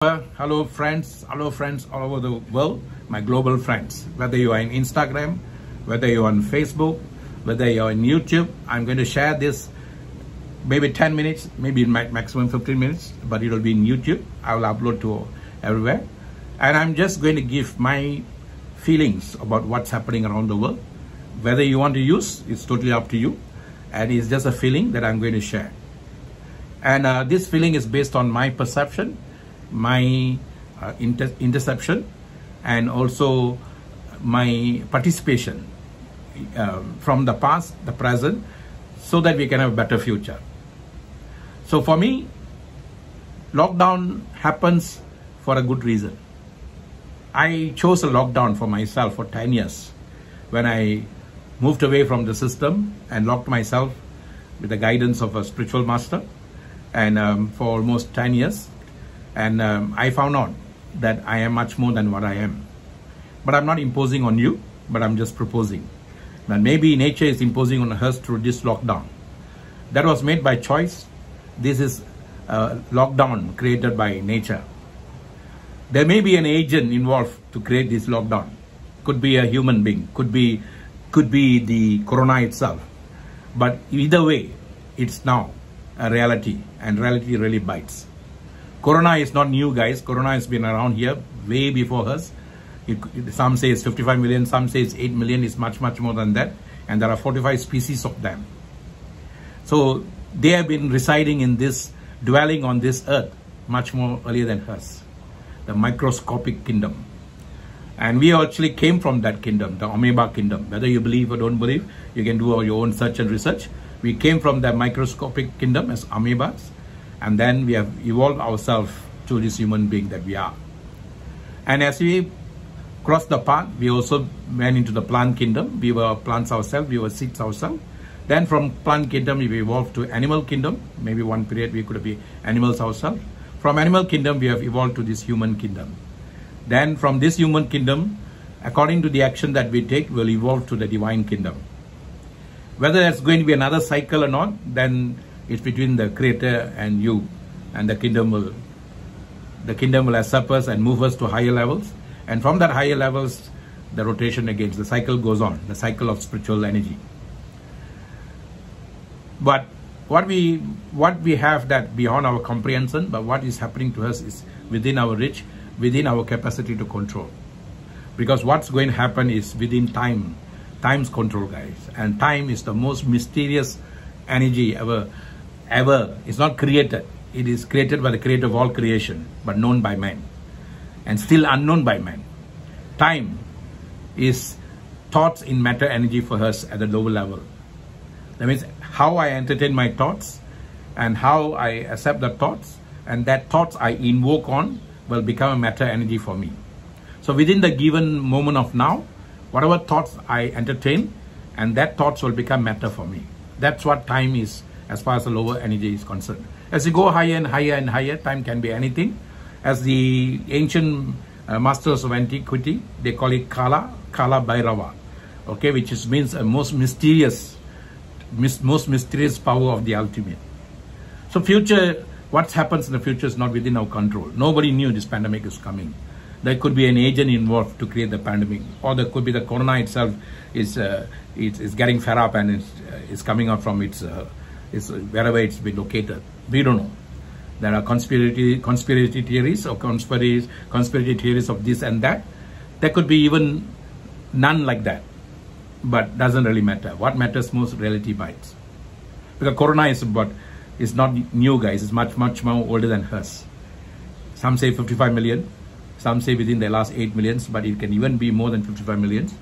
Hello friends all over the world, my global friends. Whether you are in Instagram, whether you are on Facebook, whether you are on YouTube, I'm going to share this maybe 10 minutes, maybe maximum 15 minutes, but it will be in YouTube. I will upload to everywhere. And I'm just going to give my feelings about what's happening around the world. Whether you want to use, it's totally up to you. And it's just a feeling that I'm going to share. And this feeling is based on my perception, my interception, and also my participation from the past, the present, so that we can have a better future. So for me, lockdown happens for a good reason. I chose a lockdown for myself for 10 years when I moved away from the system and locked myself with the guidance of a spiritual master, and for almost 10 years. And I found out that I am much more than what I am. But I'm not imposing on you, but I'm just proposing. That maybe nature is imposing on us through this lockdown. That was made by choice. This is a lockdown created by nature. There may be an agent involved to create this lockdown. Could be a human being, could be the corona itself. But either way, it's now a reality, and reality really bites. Corona is not new, guys. Corona has been around here way before us. Some say it's 55 million, some say it's 8 million. It's much more than that. And there are 45 species of them. So they have been residing in this, dwelling on this earth much more earlier than us. The microscopic kingdom. And we actually came from that kingdom, the amoeba kingdom. Whether you believe or don't believe, you can do your own search and research. We came from the microscopic kingdom as amoebas. And then we have evolved ourselves to this human being that we are. And as we crossed the path, we also went into the plant kingdom. We were plants ourselves, we were seeds ourselves. Then from plant kingdom, we evolved to animal kingdom. Maybe one period we could be animals ourselves. From animal kingdom, we have evolved to this human kingdom. Then from this human kingdom, according to the action that we take, we'll evolve to the divine kingdom. Whether that's going to be another cycle or not, then it's between the creator and you, and the kingdom will accept us and move us to higher levels. And from that higher levels, the rotation again, the cycle goes on, the cycle of spiritual energy. But what we have that beyond our comprehension, but what is happening to us is within our reach, within our capacity to control. Because what's going to happen is within time, time's control, guys. And time is the most mysterious energy ever. It's not created. It is created by the creator of all creation, but known by man and still unknown by man. Time is thoughts in matter energy for us at the lower level. That means how I entertain my thoughts and how I accept the thoughts, and that thoughts I invoke on will become a matter energy for me. So within the given moment of now, whatever thoughts I entertain, and that thoughts will become matter for me. That's what time is as far as the lower energy is concerned. As you go higher and higher and higher, time can be anything. As the ancient masters of antiquity, they call it Kala Bhairava, okay, which means a most mysterious power of the ultimate. So future, what happens in the future is not within our control. Nobody knew this pandemic is coming. There could be an agent involved to create the pandemic, or there could be the corona itself is getting fed up and it's coming out from its wherever it's been located. We don't know. There are conspiracy theories or conspiracy theories of this and that. There could be even none like that, but doesn't really matter. What matters most, reality bites. Because corona is not new, guys. It's much more older than us. Some say 55 million. Some say within the last 8 millions, but it can even be more than 55 millions.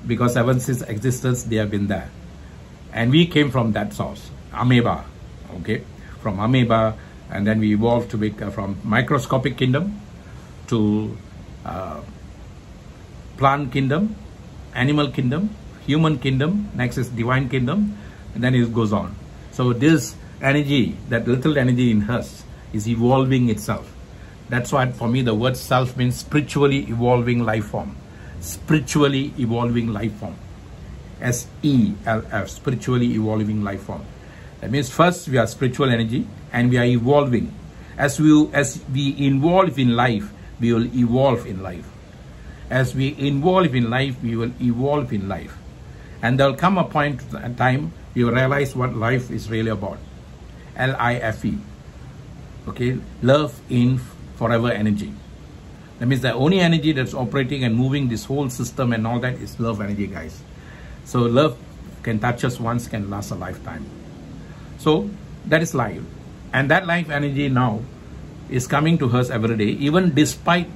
Because ever since existence, they have been there. And we came from that source, amoeba, okay? From amoeba, and then we evolved to be from microscopic kingdom to plant kingdom, animal kingdom, human kingdom, next is divine kingdom, and then it goes on. So this energy, that little energy in us, is evolving itself. That's why for me the word self means spiritually evolving life form. Spiritually evolving life form. SELF, spiritually evolving life form. That means first we are spiritual energy and we are evolving. As we involve in life, we will evolve in life. As we involve in life, we will evolve in life. And there'll come a point in time you realize what life is really about. L-I-F-E. Okay, love in forever energy. That means the only energy that's operating and moving this whole system and all that is love energy, guys. So love can touch us once, can last a lifetime. So that is life. And that life energy now is coming to us every day, even despite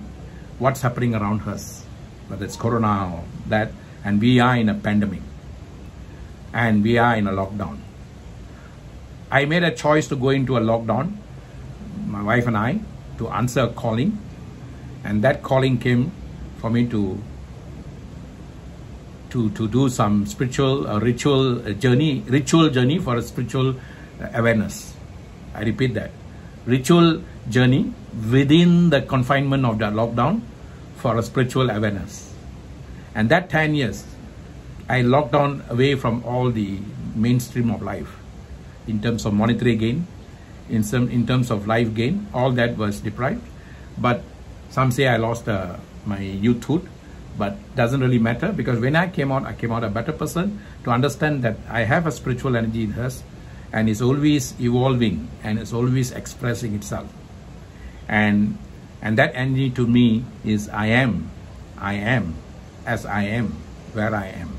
what's happening around us, whether it's corona or that, and we are in a pandemic and we are in a lockdown. I made a choice to go into a lockdown, my wife and I, to answer a calling, and that calling came for me to do some spiritual ritual journey for a spiritual awareness. I repeat that, ritual journey within the confinement of the lockdown for a spiritual awareness. And that 10 years I locked down away from all the mainstream of life in terms of monetary gain, in terms of life gain. All that was deprived. But some say I lost my youthhood, but doesn't really matter, because when I came out a better person to understand that I have a spiritual energy in us, and it's always evolving and it's always expressing itself. And that energy to me is I am as I am, where I am.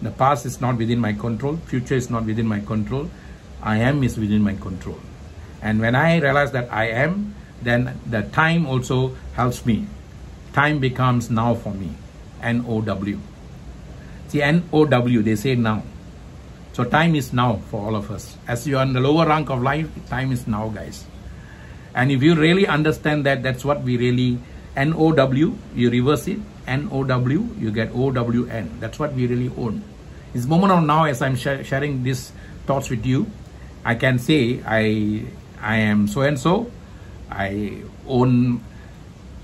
The past is not within my control, future is not within my control, I am is within my control. And when I realize that I am, then the time also helps me. Time becomes now for me, N-O-W. See, N-O-W, they say now. So time is now for all of us. As you are in the lower rank of life, time is now, guys. And if you really understand that, that's what we really, N-O-W, you reverse it, N-O-W, you get O-W-N. That's what we really own. This moment of now, as I'm sharing these thoughts with you, I can say I am so-and-so. I own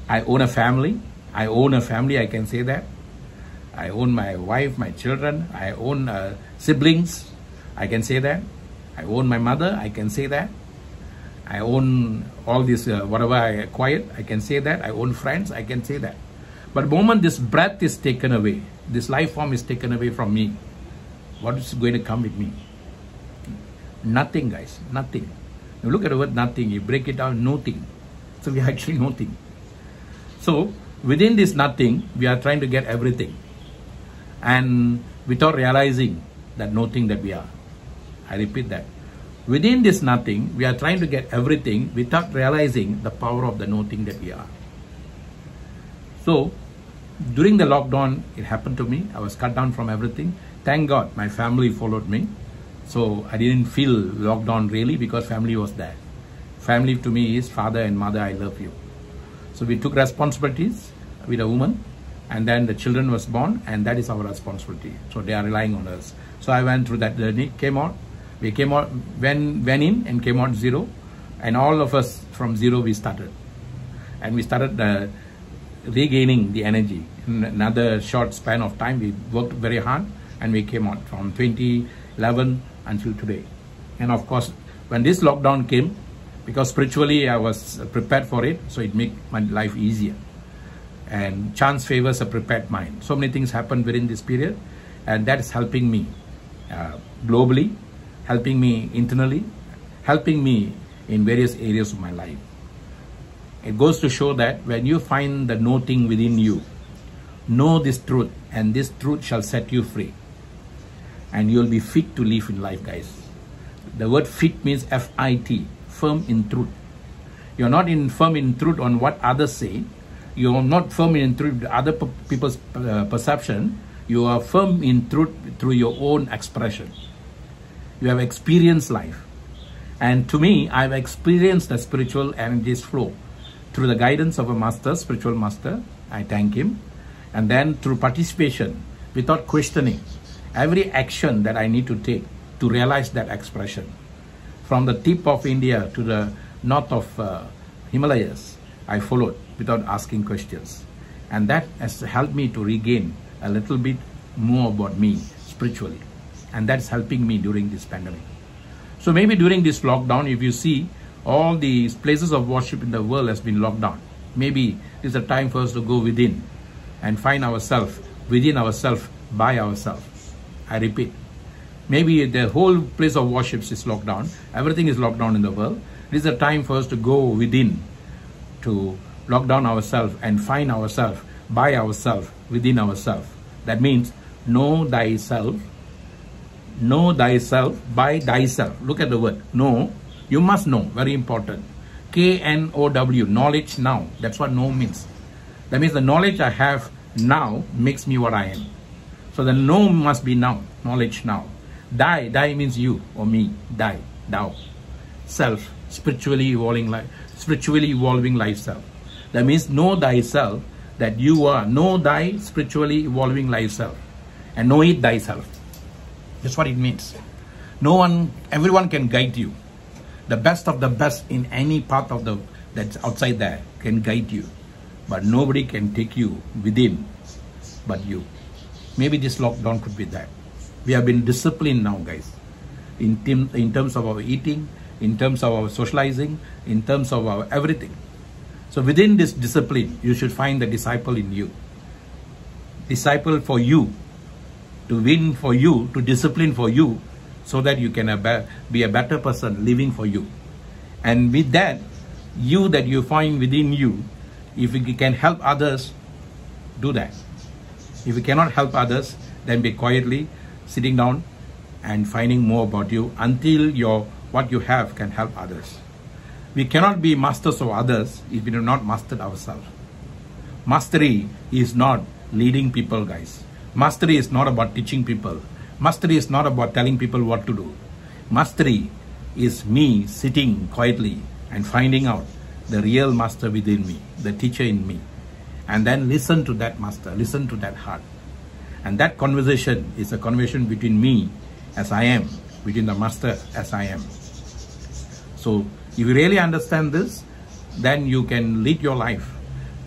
a family. I own a family, I can say that. I own my wife, my children. I own siblings, I can say that. I own my mother, I can say that. I own all this, whatever I acquired, I can say that. I own friends, I can say that. But the moment this breath is taken away, this life form is taken away from me, what is going to come with me? Nothing, guys, nothing. You look at the word nothing, you break it down, nothing. So we are actually nothing. So within this nothing, we are trying to get everything. And without realizing that nothing that we are. I repeat that. Within this nothing, we are trying to get everything without realizing the power of the nothing that we are. So during the lockdown, it happened to me. I was cut down from everything. Thank God my family followed me. So I didn't feel locked down really, because family was there. Family to me is father and mother, I love you. So we took responsibilities with a woman, and then the children was born, and that is our responsibility. So they are relying on us. So I went through that journey, came out. We came out, went in and came out zero. And all of us from zero we started. And we started regaining the energy. In another short span of time, we worked very hard and we came out from 2011 until today. And of course, when this lockdown came, because spiritually I was prepared for it, so it made my life easier. And chance favors a prepared mind. So many things happened within this period, and that is helping me globally, helping me internally, helping me in various areas of my life. It goes to show that when you find the nothing within you, know this truth, and this truth shall set you free. And you'll be fit to live in life, guys. The word fit means F-I-T, firm in truth. You're not firm in truth on what others say. You're not firm in truth with other people's perception. You are firm in truth through your own expression. You have experienced life. And to me, I've experienced the spiritual energies flow through the guidance of a master, spiritual master. I thank him. And then through participation, without questioning, every action that I need to take to realize that expression. From the tip of India to the north of Himalayas, I followed without asking questions. And that has helped me to regain a little bit more about me spiritually. And that's helping me during this pandemic. So maybe during this lockdown, if you see all these places of worship in the world has been locked down. Maybe it's a time for us to go within and find ourselves, within ourselves, by ourselves. I repeat, maybe the whole place of worship is locked down. Everything is locked down in the world. It is a time for us to go within, to lock down ourselves and find ourselves, by ourselves, within ourselves. That means know thyself, by thyself. Look at the word, know. You must know, very important. K-N-O-W, knowledge now. That's what know means. That means the knowledge I have now makes me what I am. So the know must be now, knowledge now. Die means you or me, die, thou. Self, spiritually evolving life self. That means know thyself, that you are, know thy spiritually evolving life self, and know it thyself. That's what it means. Everyone can guide you. The best of the best in any part of that's outside there can guide you, but nobody can take you within but you. Maybe this lockdown could be that. We have been disciplined now, guys, in terms of our eating, in terms of our socializing, in terms of our everything. So within this discipline, you should find the disciple in you. Disciple for you, to win for you, to discipline for you, so that you can be a better person living for you. And with that, you that you find within you, if you can help others, do that. If you cannot help others, then be quietly sitting down and finding more about you until what you have can help others. We cannot be masters of others if we do not master ourselves. Mastery is not leading people, guys. Mastery is not about teaching people. Mastery is not about telling people what to do. Mastery is me sitting quietly and finding out the real master within me, the teacher in me. And then listen to that master, listen to that heart. And that conversation is a conversation between me as I am, between the master as I am. So if you really understand this, then you can lead your life.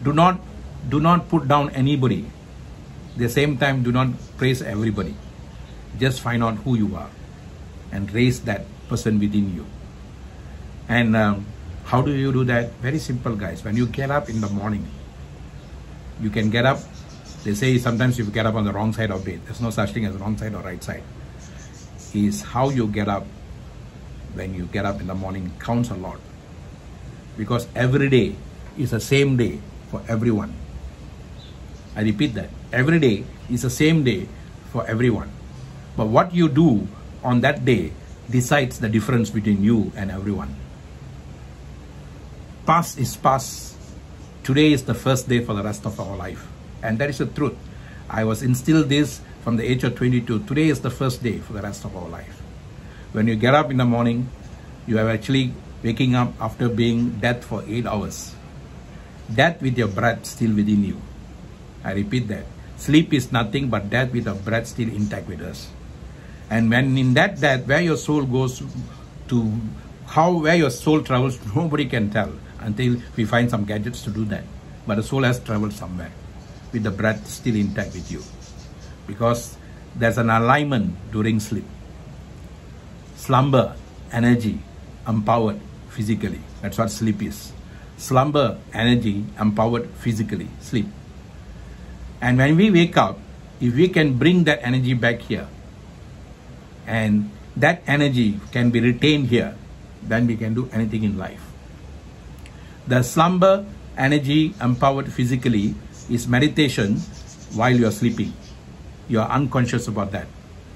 Do not put down anybody. At the same time, do not praise everybody. Just find out who you are and raise that person within you. And how do you do that? Very simple, guys. When you get up in the morning, you can get up. They say sometimes if you get up on the wrong side of bed, there's no such thing as wrong side or right side. Is how you get up. When you get up in the morning counts a lot. Because every day is the same day for everyone. I repeat that. Every day is the same day for everyone. But what you do on that day decides the difference between you and everyone. Past is past. Today is the first day for the rest of our life. And that is the truth. I was instilled this from the age of 22. Today is the first day for the rest of our life. When you get up in the morning, you are actually waking up after being dead for 8 hours. Death with your breath still within you. I repeat that. Sleep is nothing but death with a breath still intact with us. And when in that death, where your soul goes to, where your soul travels, nobody can tell until we find some gadgets to do that. But the soul has traveled somewhere with the breath still intact with you. Because there's an alignment during sleep. Slumber, energy, empowered physically. That's what sleep is. Slumber, energy, empowered physically, sleep. And when we wake up, if we can bring that energy back here, and that energy can be retained here, then we can do anything in life. The slumber, energy, empowered physically is meditation while you are sleeping. You are unconscious about that.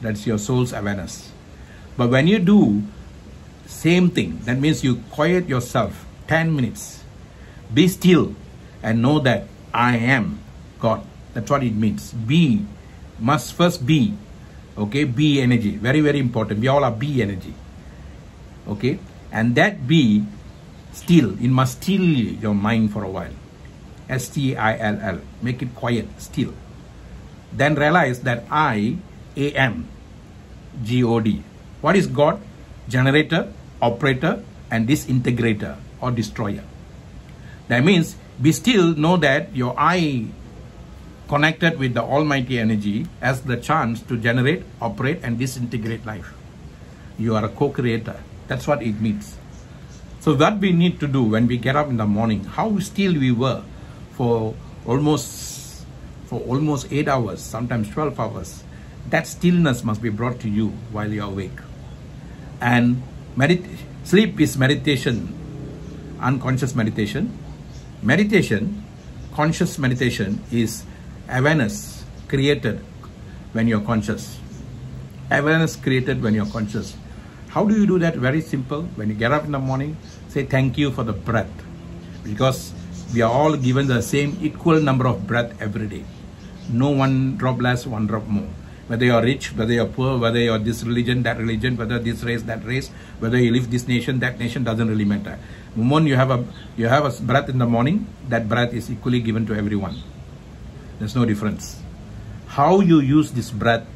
That's your soul's awareness. But when you do same thing, that means you quiet yourself 10 minutes. Be still and know that I am God. That's what it means. Be, must first be. Okay, be energy. Very, very important. We all are be energy. Okay, and that be still, it must still your mind for a while. S-T-I-L-L. Make it quiet, still. Then realize that I am G-O-D. What is God? Generator, operator, and disintegrator or destroyer. That means be still, know that your I connected with the almighty energy has the chance to generate, operate, and disintegrate life. You are a co-creator. That's what it means. So So what we need to do when we get up in the morning, how still we were for almost 8 hours, sometimes 12 hours, that stillness must be brought to you while you're awake. And sleep is meditation, unconscious meditation. Meditation, conscious meditation, is awareness created when you're conscious. Awareness created when you're conscious. How do you do that? Very simple. When you get up in the morning, say thank you for the breath, because we are all given the same equal number of breath every day. No one drop less, one drop more. Whether you're rich, whether you're poor, whether you're this religion, that religion, whether this race, that race, whether you live this nation, that nation, doesn't really matter. The moment you have a breath in the morning, that breath is equally given to everyone. There's no difference. How you use this breath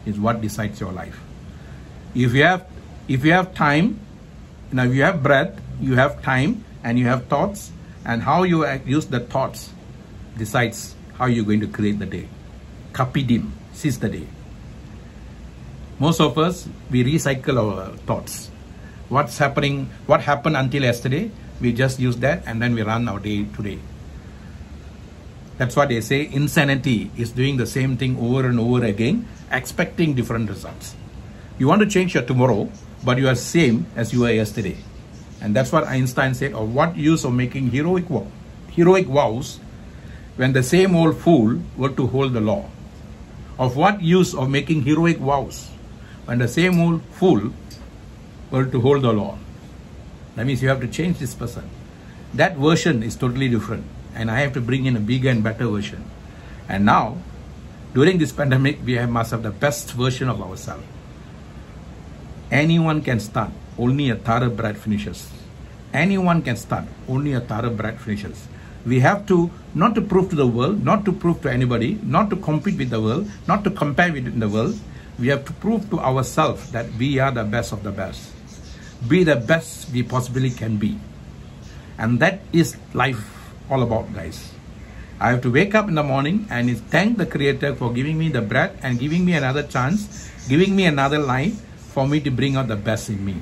is what decides your life. If you have time, now if you have breath, you have time, and you have thoughts, and how you use the thoughts decides how you're going to create the day. Kapidim, seize the day. Most of us, we recycle our thoughts. What happened until yesterday, we just use that and then we run our day today. That's what they say, insanity is doing the same thing over and over again, expecting different results. You want to change your tomorrow, but you are same as you were yesterday. And that's what Einstein said, of what use of making heroic vows when the same old fool were to hold the law? Of what use of making heroic vows when the same old fool were to hold the law? That means you have to change this person. That version is totally different, and I have to bring in a bigger and better version. And now, during this pandemic, we must have the best version of ourselves. Anyone can start, only a thoroughbred finishes. Anyone can start, only a thoroughbred finishes. We have to, not to prove to the world, not to prove to anybody, not to compete with the world, not to compare with the world. We have to prove to ourselves that we are the best of the best. Be the best we possibly can be. And that is life all about, guys. I have to wake up in the morning and thank the Creator for giving me the breath and giving me another chance, giving me another life for me to bring out the best in me.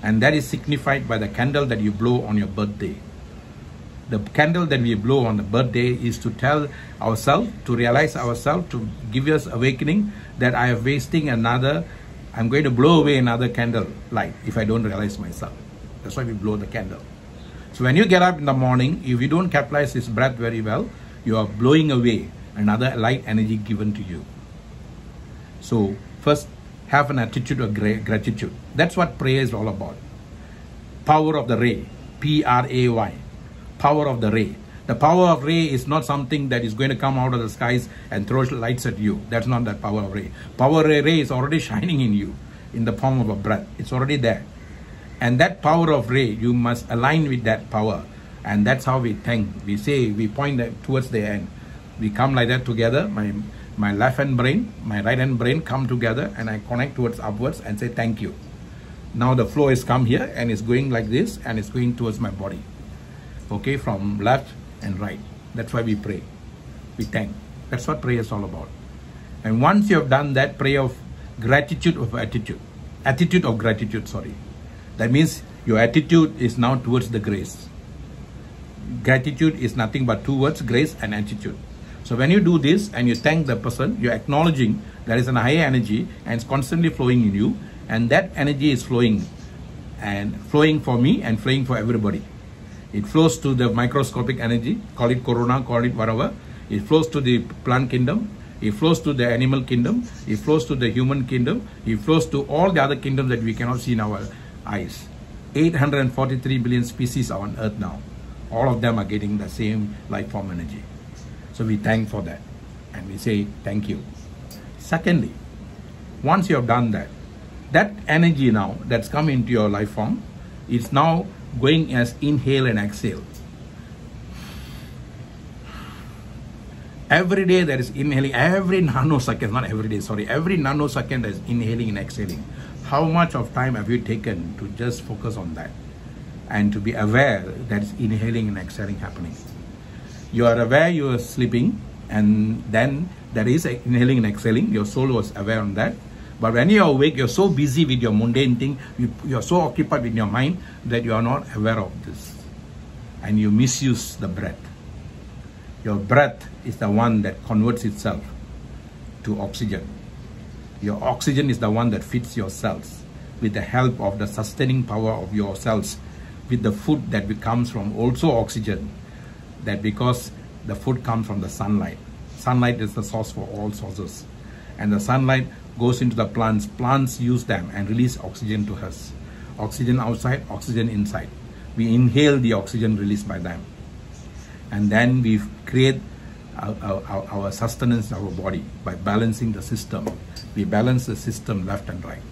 And that is signified by the candle that you blow on your birthday. The candle that we blow on the birthday is to tell ourselves, to realize ourselves, to give us awakening that I am wasting I'm going to blow away another candle light if I don't realize myself. That's why we blow the candle. So when you get up in the morning, if you don't capitalize this breath very well, you are blowing away another light energy given to you. So first, have an attitude of gratitude. That's what prayer is all about. Power of the ray, P-R-A-Y. Power of the ray. The power of ray is not something that is going to come out of the skies and throw lights at you. That's not that power of ray. Power ray is already shining in you in the form of a breath. It's already there. And that power of ray, you must align with that power. And that's how we thank. We say, we point that towards the end. We come like that together. My left hand brain, my right hand brain come together, and I connect towards upwards and say thank you. Now the flow is come here and it's going like this and it's going towards my body. Okay, from left and right. That's why we pray. We thank. That's what prayer is all about. And once you have done that prayer of gratitude of attitude of gratitude, sorry. That means your attitude is now towards the grace. Gratitude is nothing but two words, grace and attitude. So when you do this and you thank the person, you're acknowledging there is a higher energy and it's constantly flowing in you, and that energy is flowing for me and flowing for everybody. It flows to the microscopic energy, call it corona, call it whatever. It flows to the plant kingdom. It flows to the animal kingdom. It flows to the human kingdom. It flows to all the other kingdoms that we cannot see in our eyes. 843 billion species are on earth now. All of them are getting the same life form energy. So we thank for that. And we say thank you. Secondly, once you have done that, that energy now that's come into your life form, it's now going as inhale and exhale. Every day there is inhaling, every nanosecond, not every day, sorry, every nanosecond there is inhaling and exhaling. How much of time have you taken to just focus on that and to be aware that it's inhaling and exhaling happening? You are aware you are sleeping, and then there is inhaling and exhaling. Your soul was aware on that. But when you're awake, you're so busy with your mundane thing, you're so occupied with your mind that you are not aware of this. And you misuse the breath. Your breath is the one that converts itself to oxygen. Your oxygen is the one that feeds your cells with the help of the sustaining power of your cells, with the food that comes from also oxygen. That because the food comes from the sunlight. Sunlight is the source for all sources. And the sunlight goes into the plants. Plants use them and release oxygen to us. Oxygen outside, oxygen inside. We inhale the oxygen released by them. And then we create our sustenance in our body by balancing the system. We balance the system left and right.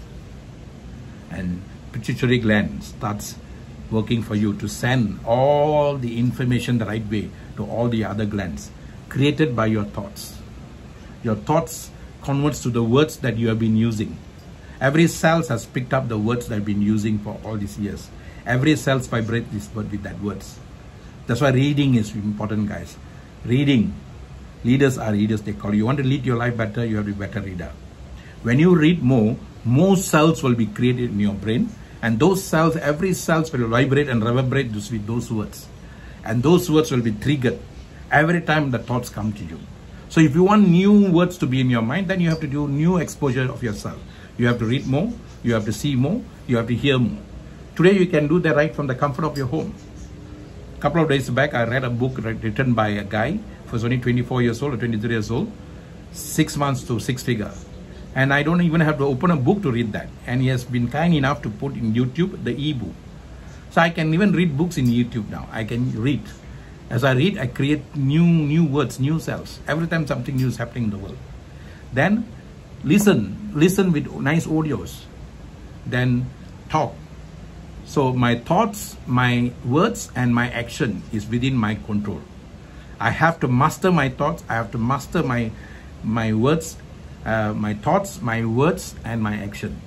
And pituitary gland starts working for you to send all the information the right way to all the other glands created by your thoughts. Your thoughts converts to the words that you have been using. Every cell has picked up the words that I've been using for all these years. Every cell vibrates this word with that words. That's why reading is important, guys. Reading. Leaders are readers, they call you. You want to lead your life better, you have to be a better reader. When you read more cells will be created in your brain. And those cells, every cells will vibrate and reverberate with those words. And those words will be triggered every time the thoughts come to you. So if you want new words to be in your mind, then you have to do new exposure of yourself. You have to read more, you have to see more, you have to hear more. Today you can do that right from the comfort of your home. A couple of days back, I read a book written by a guy who was only 24 years old or 23 years old, 6 months to 6 figures. And I don't even have to open a book to read that. And he has been kind enough to put in YouTube the e-book. So I can even read books in YouTube now. I can read. As I read, I create new words, new cells. Every time something new is happening in the world. Then listen with nice audios. Then talk. So my thoughts, my words, and my action is within my control. I have to master my thoughts. I have to master my words, my thoughts, my words, and my action.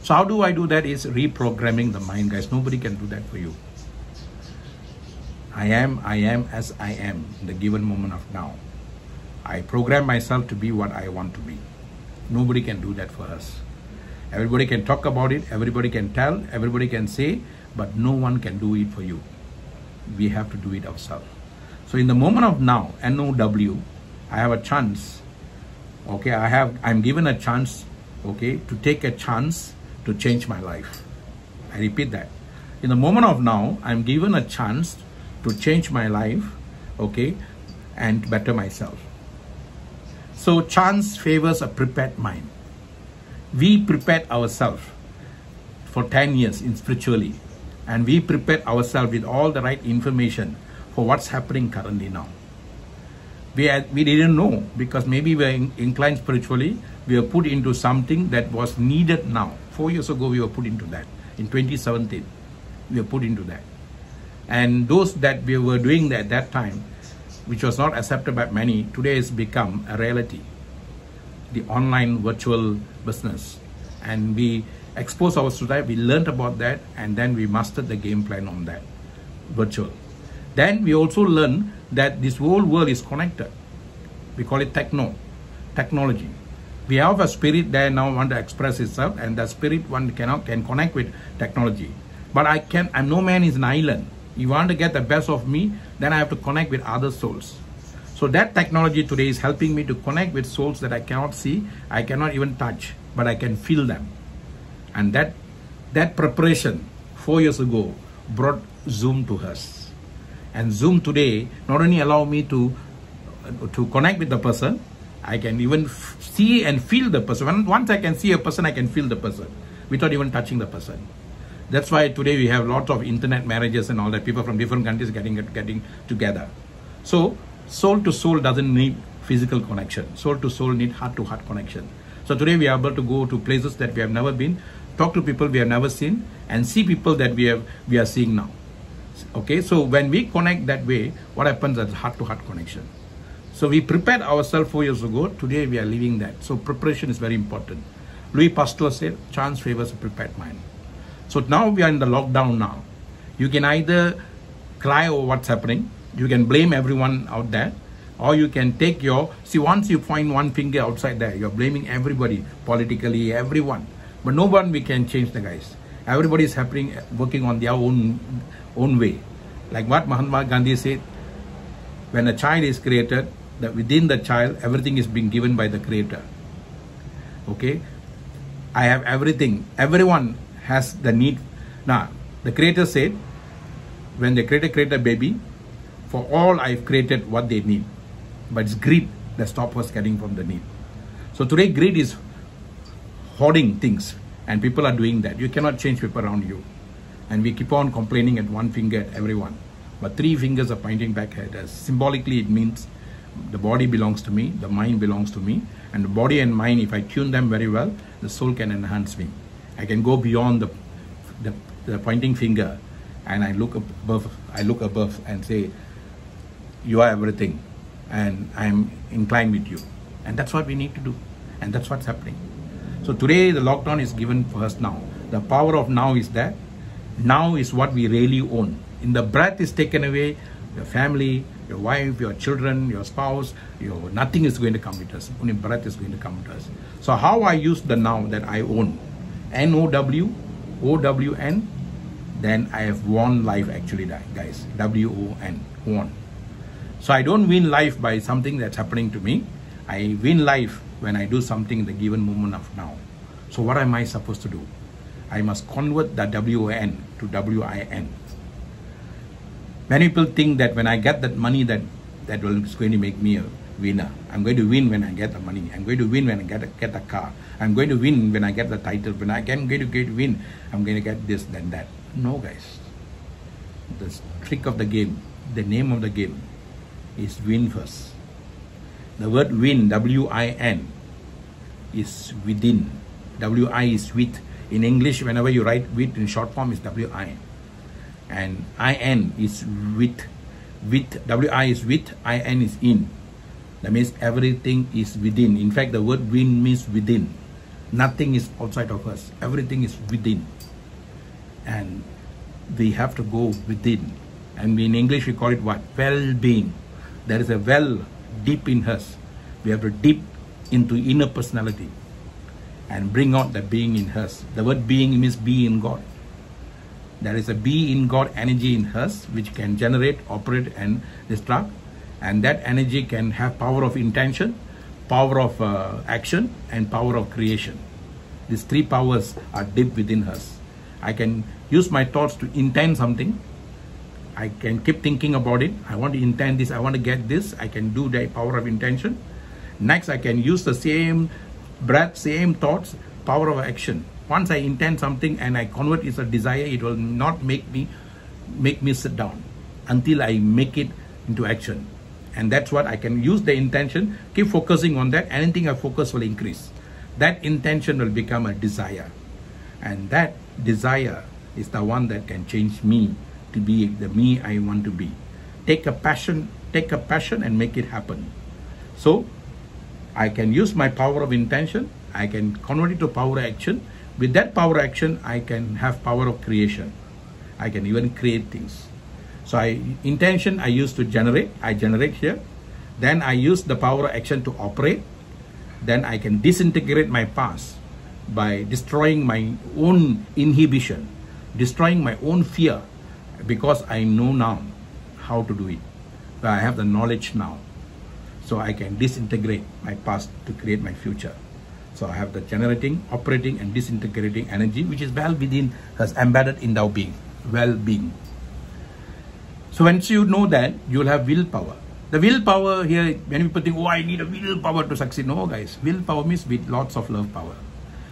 So how do I do that? Is reprogramming the mind, guys. Nobody can do that for you. I am as I am in the given moment of now. I program myself to be what I want to be. Nobody can do that for us. Everybody can talk about it, everybody can tell, everybody can say, but no one can do it for you. We have to do it ourselves. So in the moment of now, NOW, I have a chance. Okay, I'm given a chance, okay, to take a chance to change my life. I repeat that. In the moment of now, I'm given a chance to change my life, okay, and better myself. So chance favors a prepared mind. We prepared ourselves for 10 years in spiritually, and we prepared ourselves with all the right information for what's happening currently now. We didn't know because maybe we were inclined spiritually. We were put into something that was needed now. 4 years ago, we were put into that. In 2017, we were put into that. And those that we were doing at that time, which was not accepted by many, today has become a reality. The online virtual business. And we exposed ourselves to that, we learned about that, and then we mastered the game plan on that, virtual. Then we also learned that this whole world is connected. We call it technology. We have a spirit there now want to express itself, and the spirit one can connect with technology. But I'm no man is an island. You want to get the best of me, then I have to connect with other souls. So that technology today is helping me to connect with souls that I cannot see, I cannot even touch, but I can feel them. And that preparation 4 years ago brought Zoom to us. And Zoom today not only allow me to connect with the person, I can even see and feel the person. Once I can see a person, I can feel the person without even touching the person. That's why today we have lots of internet marriages and all that. People from different countries getting together. So soul to soul doesn't need physical connection. Soul to soul need heart to heart connection. So today we are able to go to places that we have never been, talk to people we have never seen, and see people that we are seeing now. Okay, so when we connect that way, what happens is heart to heart connection. So we prepared ourselves 4 years ago. Today we are living that. So preparation is very important. Louis Pasteur said, chance favors a prepared mind. So now we are in the lockdown now. You can either cry over what's happening. You can blame everyone out there. Or you can take your, see, once you point one finger outside there, you're blaming everybody, politically, everyone. But no one we can change the guys. Everybody is working on their own way. Like what Mahatma Gandhi said, when a child is created, that within the child, everything is being given by the creator. Okay? I have everything. Everyone has the need. Now, the creator said, when the creator created a baby, for all I've created what they need. But it's greed that stops us getting from the need. So today greed is hoarding things, and people are doing that. You cannot change people around you. And we keep on complaining at one finger at everyone. But three fingers are pointing back at us. Symbolically it means the body belongs to me, the mind belongs to me, and the body and mind, if I tune them very well, the soul can enhance me. I can go beyond the pointing finger, and I look above and say, you are everything, and I'm inclined with you. And that's what we need to do, and that's what's happening. So today the lockdown is given for us now. The power of now is that. Now is what we really own. In the breath is taken away, your family, your wife, your children, your spouse, nothing is going to come with us. Only breath is going to come with us. So how I use the now that I own, N-O-W-O-W-N, then I have won life actually, guys. W-O-N, won. So I don't win life by something that's happening to me. I win life when I do something in the given moment of now. So what am I supposed to do? I must convert the W-O-N to W-I-N. Many people think that when I get that money that is going to make me a winner. I'm going to win when I get the money. I'm going to win when I get a car. I'm going to win when I get the title. When I can going to win, I'm going to get this, then that. No, guys. The trick of the game, the name of the game is win first. The word win, W-I-N, is within. W-I is with. In English, whenever you write with in short form, is W-I. And I-N is with. W-I is with, I-N is in. That means everything is within. In fact, the word win means within. Nothing is outside of us. Everything is within. And we have to go within. And in English, we call it what? Well-being. There is a well deep in us. We have to deep into inner personality and bring out the being in us. The word being means be in God. There is a be in God energy in us which can generate, operate and destruct. And that energy can have power of intention, power of action and power of creation. These three powers are deep within us. I can use my thoughts to intend something. I can keep thinking about it. I want to intend this. I want to get this. I can do the power of intention. Next, I can use the same breath, same thoughts, power of action. Once I intend something and I convert it as a desire, it will not make me sit down until I make it into action. And that's what I can use the intention, keep focusing on that. Anything I focus will increase. That intention will become a desire. And that desire is the one that can change me to be the me I want to be. Take a passion and make it happen. So I can use my power of intention. I can convert it to power action. With that power action, I can have power of creation. I can even create things. So intention I use to generate. I generate here. Then I use the power action to operate. Then I can disintegrate my past by destroying my own inhibition, destroying my own fear, because I know now how to do it. I have the knowledge now. So I can disintegrate my past to create my future. So I have the generating, operating and disintegrating energy which is well within us, embedded in our being, well-being. So once you know that, you will have willpower. The willpower here, many people think, oh, I need a willpower to succeed. No, guys, willpower means with lots of love power.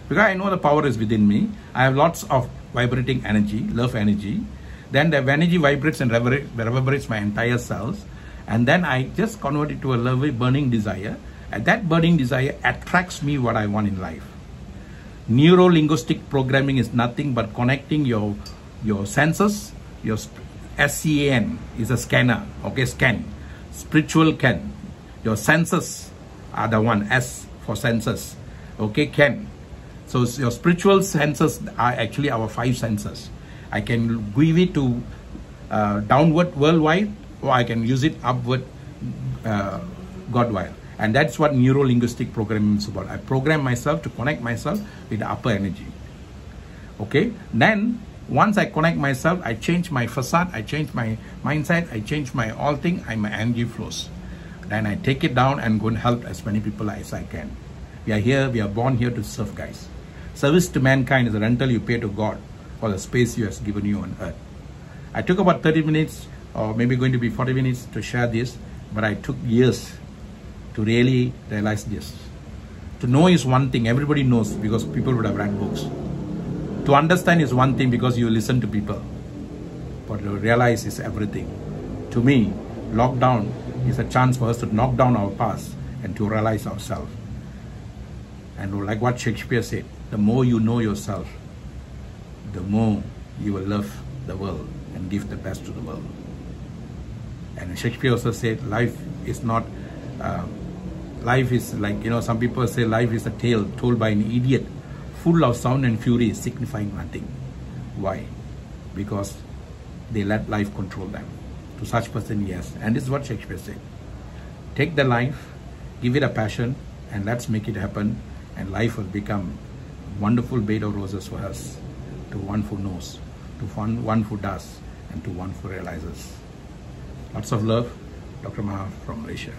Because I know the power is within me. I have lots of vibrating energy, love energy. Then the energy vibrates and reverberates my entire cells. And then I just convert it to a lovely burning desire. And that burning desire attracts me what I want in life. Neuro-linguistic programming is nothing but connecting your senses. Your SCAN is a scanner, okay, scan. Spiritual can. Your senses are the one, S for senses, okay, can. So your spiritual senses are actually our 5 senses. I can give it to downward worldwide, or I can use it upward God wired. And that's what neuro-linguistic programming is about. I program myself to connect myself with the upper energy. Okay, then once I connect myself, I change my facade, I change my mindset, I change my all thing, and my energy flows. Then I take it down and go and help as many people as I can. We are here, we are born here to serve, guys. Service to mankind is a rental you pay to God for the space He has given you on earth. I took about 30 minutes, or maybe going to be 40 minutes to share this, but I took years to really realize this. To know is one thing, everybody knows because people would have read books. To understand is one thing because you listen to people. But to realize is everything. To me, lockdown is a chance for us to knock down our past and to realize ourselves. And like what Shakespeare said, the more you know yourself, the more you will love the world and give the best to the world. And Shakespeare also said, life is not, life is like, some people say life is a tale told by an idiot, full of sound and fury, signifying nothing. Why? Because they let life control them. To such person, yes. And this is what Shakespeare said. Take the life, give it a passion, and let's make it happen. And life will become a wonderful bed of roses for us. To one who knows, to one who does, and to one who realizes. Lots of love, Dr. Maha from Malaysia.